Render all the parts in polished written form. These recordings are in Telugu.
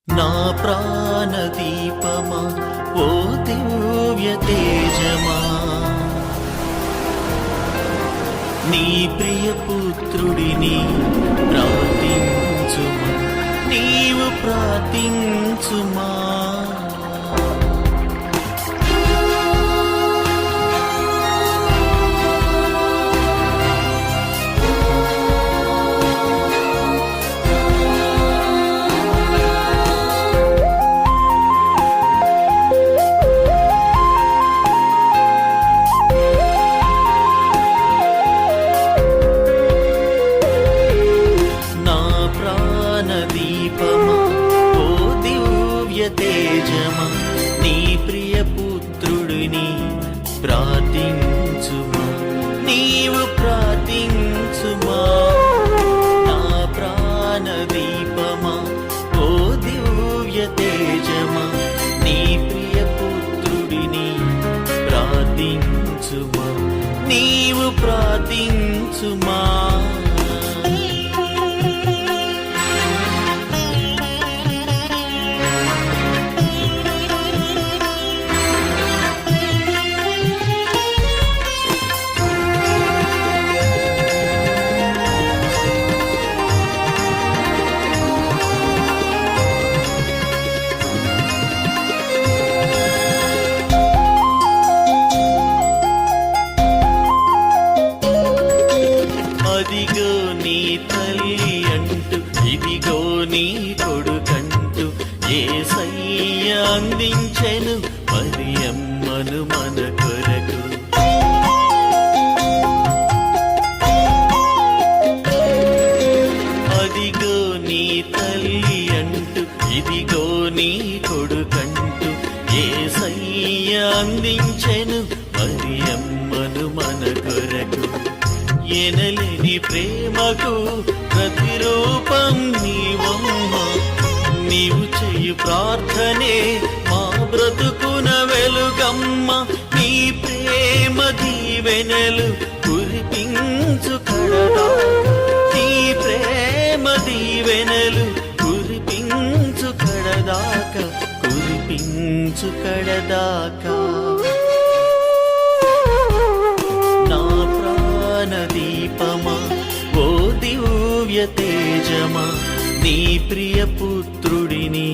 నా ప్రాణదీపమా ఓ దివ్య తేజమా, నీ ప్రియ పుత్రుడిని ప్రార్థించుమా, నీవు ప్రార్థించుమా. తేజమా, నీ ప్రియ పుత్రుడిని ప్రార్థించుమా, నీవు ప్రార్థించుమా. నా ప్రాణదీపమా ఓ దివ్య తేజమా, నీ ప్రియ పుత్రుడిని ప్రార్థించుమా, నీవు ప్రార్థించుమా. అదిగో నీ తల్లి అంటూ, ఇదిగో నీ కొడుకంటూ యేసయ్య అందించెను మరియమ్మను మన కొరకు. అదిగో నీ తల్లి అంటూ, ఇదిగో నీ కొడుకంటూ యేసయ్య అందించెను మరియమ్మను మన కొరకు. ఎనలేని ప్రేమకు ప్రతిరూపం నీవమ్మ, నీవు చెయ్యి ప్రార్థనే మా బ్రతుకున వెలుగమ్మ. నీ ప్రేమ దీవెనలు కురిపించు కడదాకా, నీ ప్రేమ దీవెనలు కురిపించు కడదాకా, కురిపించు కడదాకా. దీపమా ఓ దివ్య తేజమా, నీ ప్రియ పుత్రుడిని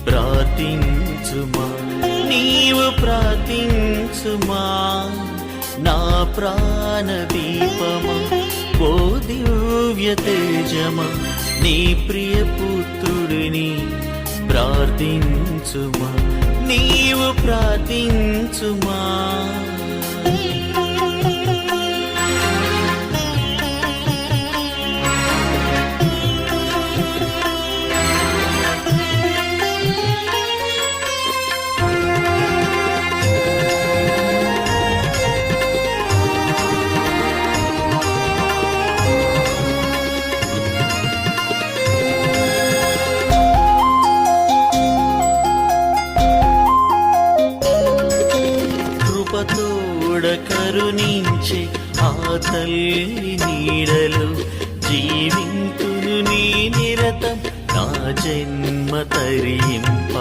ప్రార్థించుమా, నీవు ప్రార్థించుమా. నా ప్రాణదీపమా ఓ దివ్య తేజమా, నీ ప్రియ పుత్రుడిని ప్రార్థించుమా, నీవు ప్రార్థించుమా. తోడ కరుణించే ఆ తల్లి నీడలో జీవింతును నీ నిరతం నా జన్మ తరింప.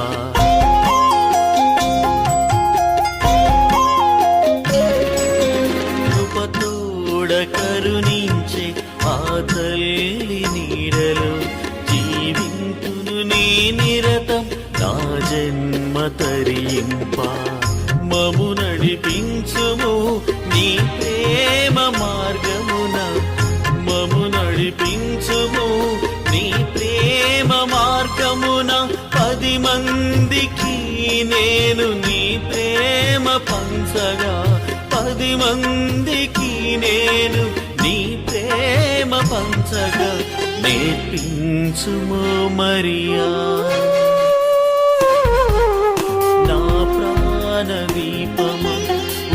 కృపతోడ కరుణించే ఆ తల్లి నీడలో జీవింతును నీ నిరతం నా జన్మ తరింప. మము నడిపించుము నీ ప్రేమ మార్గమున, మము నడిపించుము నీ ప్రేమ మార్గమున. 10 మందికి నేను నీ ప్రేమ పంచగా, 10 మందికి నేను నీ ప్రేమ పంచగా. నేర్పించుము మరియా దీపమా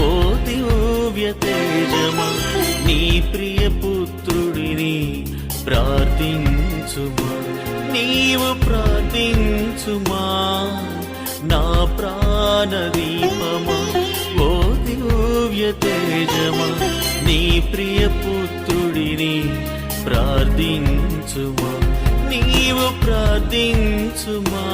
ఓ దివ్య తేజమా, నీ ప్రియ పుత్రుడిని ప్రార్థించుమా, నీవు ప్రార్థించుమా. నా ప్రాణదీపమా ఓ దివ్య తేజమా, నీ ప్రియ పుత్రుడిని ప్రార్థించుమా, నీవు నీవు ప్రార్థించుమా